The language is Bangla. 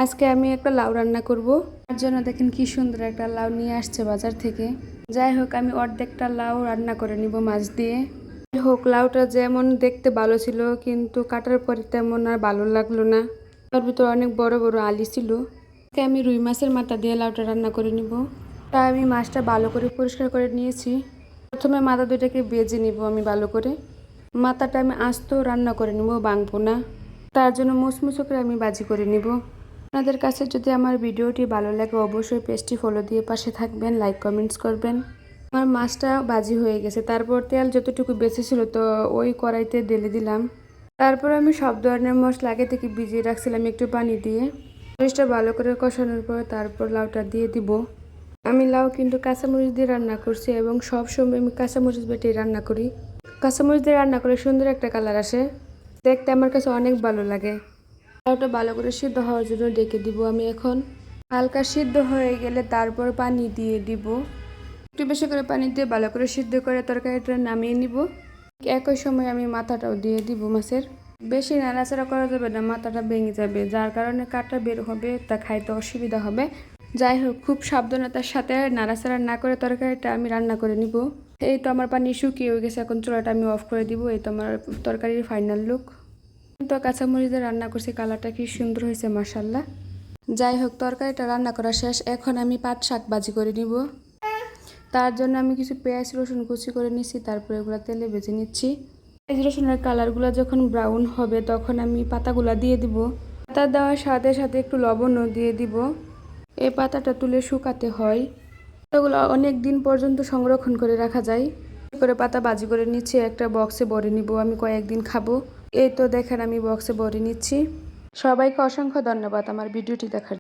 আজকে আমি একটা লাউ রান্না করব। তার জন্য দেখেন কি সুন্দর একটা লাউ নিয়ে আসছে বাজার থেকে। যাই হোক, আমি অর্ধেকটা লাউ রান্না করে নিব মাছ দিয়ে। যাই হোক, লাউটা যেমন দেখতে ভালো ছিল কিন্তু কাটার পরে তেমন আর ভালো লাগলো না। তার ভিতরে অনেক বড় বড় আলি ছিল। আজকে আমি রুই মাছের মাথা দিয়ে লাউটা রান্না করে নিব। তাই আমি মাছটা ভালো করে পরিষ্কার করে নিয়েছি। প্রথমে মাথা দুইটাকে ভেজে নিব আমি ভালো করে। মাথাটা আমি আস্ত রান্না করে নিব, ভাঙবো না। তার জন্য মুচমুচো করে আমি ভাজি করে নিব। আপনাদের কাছে যদি আমার ভিডিওটি ভালো লাগে অবশ্যই পেজটি ফলো দিয়ে পাশে থাকবেন, লাইক কমেন্টস করবেন। আমার মাছটা ভাজি হয়ে গেছে, তারপর তেল যতটুকু বেঁচে ছিল তো ওই কড়াইতে ঢেলে দিলাম। তারপর আমি সব ধরনের মশলা আগে থেকে ভিজিয়ে রাখছিলাম একটু পানি দিয়ে। মরিচটা ভালো করে কষানোর পর তারপর লাউটা দিয়ে দিব। আমি লাউ কিন্তু কাঁচামরিচ দিয়ে রান্না করছি এবং সব সময় আমি কাঁচামরিচ বেটে রান্না করি। কাঁচামরিচ দিয়ে রান্না করে সুন্দর একটা কালার আসে, দেখতে আমার কাছে অনেক ভালো লাগে। লাউটা ভালো করে সিদ্ধ হওয়ার জন্য ডেকে দিব আমি এখন। হালকা সিদ্ধ হয়ে গেলে তারপর পানি দিয়ে দিব। একটু বেশি করে পানি দিয়ে ভালো করে সিদ্ধ করে তরকারিটা নামিয়ে নিব। একই সময় আমি মাথাটাও দিয়ে দিব মাছের। বেশি নাড়াচাড়া করা যাবে না, মাথাটা ভেঙে যাবে, যার কারণে কাটা বের হবে, তা খাইতে অসুবিধা হবে। যাই হোক, খুব সাবধানতার সাথে নাড়াচাড়া না করে তরকারিটা আমি রান্না করে নিব। এই তো আমার পানি শুকিয়ে গেছে, এখন চুলাটা আমি অফ করে দিব। এই তো আমার তরকারির ফাইনাল লুক। তো কাঁচামরিচ দিয়ে রান্না করছি, কালারটা কি সুন্দর হয়েছে মাশাআল্লাহ। যাই হোক, তরকারিটা রান্না করা শেষ। এখন আমি পাট শাক ভাজি করে নিব। তার জন্য আমি কিছু পেঁয়াজ রসুন কুচি করে নিচ্ছি, তারপরে এগুলো তেলে ভেজে নিচ্ছি। পেঁয়াজ রসুনের কালারগুলো যখন ব্রাউন হবে তখন আমি পাতাগুলো দিয়ে দিব। পাতা দেওয়ার সাথে সাথে একটু লবণও দিয়ে দিব। এই পাতাটা তুলে শুকাতে হয়। এগুলো অনেক দিন পর্যন্ত সংরক্ষণ করে রাখা যায়। করে পাতা ভাজি করে নিচ্ছি, একটা বক্সে ভরে নিব, আমি কয়েকদিন খাবো। এই তো দেখেন আমি বক্সে ভরে নিচ্ছি। সবাইকে অসংখ্য ধন্যবাদ আমার ভিডিওটি দেখার।